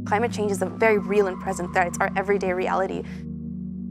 Climate change is a very real and present threat. It's our everyday reality.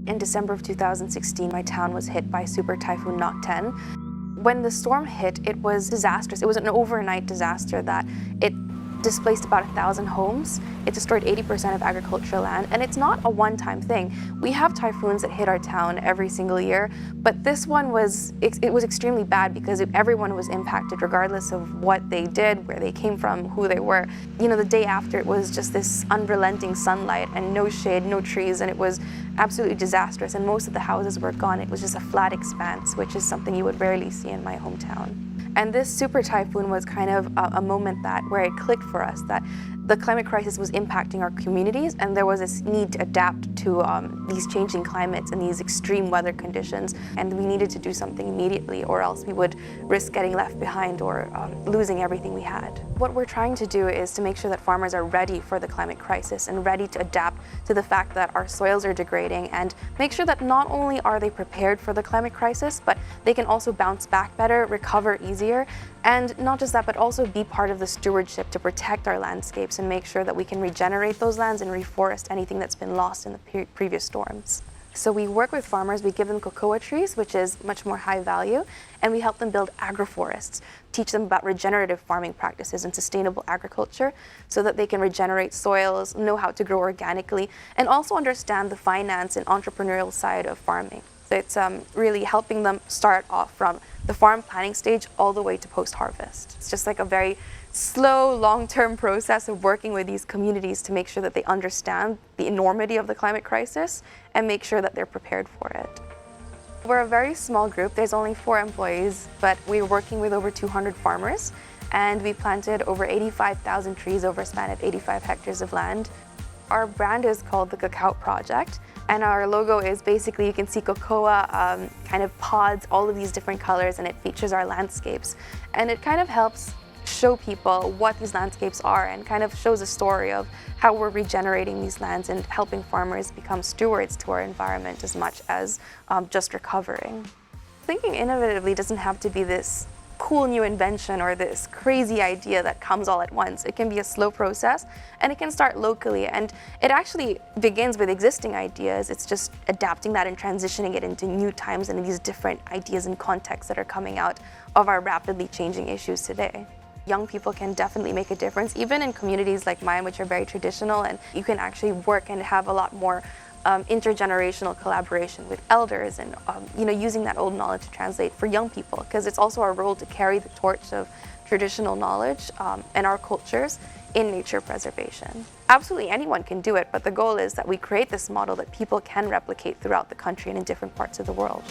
In December of 2016, my town was hit by super-typhoon Knock 10. When the storm hit, it was disastrous. It was an overnight disaster that it displaced about 1,000 homes. It destroyed 80% of agricultural land, and it's not a one-time thing. We have typhoons that hit our town every single year, but this one was extremely bad because everyone was impacted regardless of what they did, where they came from, who they were. You know, the day after, it was just this unrelenting sunlight and no shade, no trees, and it was absolutely disastrous, and most of the houses were gone. It was just a flat expanse, which is something you would rarely see in my hometown. And this super typhoon was kind of a moment where it clicked for us that the climate crisis was impacting our communities, and there was this need to adapt to these changing climates and these extreme weather conditions, and we needed to do something immediately, or else we would risk getting left behind or losing everything we had. What we're trying to do is to make sure that farmers are ready for the climate crisis and ready to adapt to the fact that our soils are degrading, and make sure that not only are they prepared for the climate crisis, but they can also bounce back better, recover easier, and not just that, but also be part of the stewardship to protect our landscapes and make sure that we can regenerate those lands and reforest anything that's been lost in the previous storms. So we work with farmers, we give them cocoa trees, which is much more high value, and we help them build agroforests, teach them about regenerative farming practices and sustainable agriculture so that they can regenerate soils, know how to grow organically, and also understand the finance and entrepreneurial side of farming. So it's really helping them start off from the farm planning stage all the way to post-harvest. It's just like a very slow, long-term process of working with these communities to make sure that they understand the enormity of the climate crisis and make sure that they're prepared for it. We're a very small group. There's only 4 employees, but we're working with over 200 farmers, and we planted over 85,000 trees over a span of 85 hectares of land. Our brand is called the Cacao Project, and our logo is basically, you can see cocoa kind of pods, all of these different colors, and it features our landscapes. And it kind of helps show people what these landscapes are and kind of shows a story of how we're regenerating these lands and helping farmers become stewards to our environment as much as just recovering. Thinking innovatively doesn't have to be this cool new invention or this crazy idea that comes all at once. It can be a slow process, and it can start locally, and it actually begins with existing ideas. It's just adapting that and transitioning it into new times and these different ideas and contexts that are coming out of our rapidly changing issues today. Young people can definitely make a difference, even in communities like mine, which are very traditional, and you can actually work and have a lot more intergenerational collaboration with elders and using that old knowledge to translate for young people, because it's also our role to carry the torch of traditional knowledge and our cultures in nature preservation. Absolutely anyone can do it, but the goal is that we create this model that people can replicate throughout the country and in different parts of the world.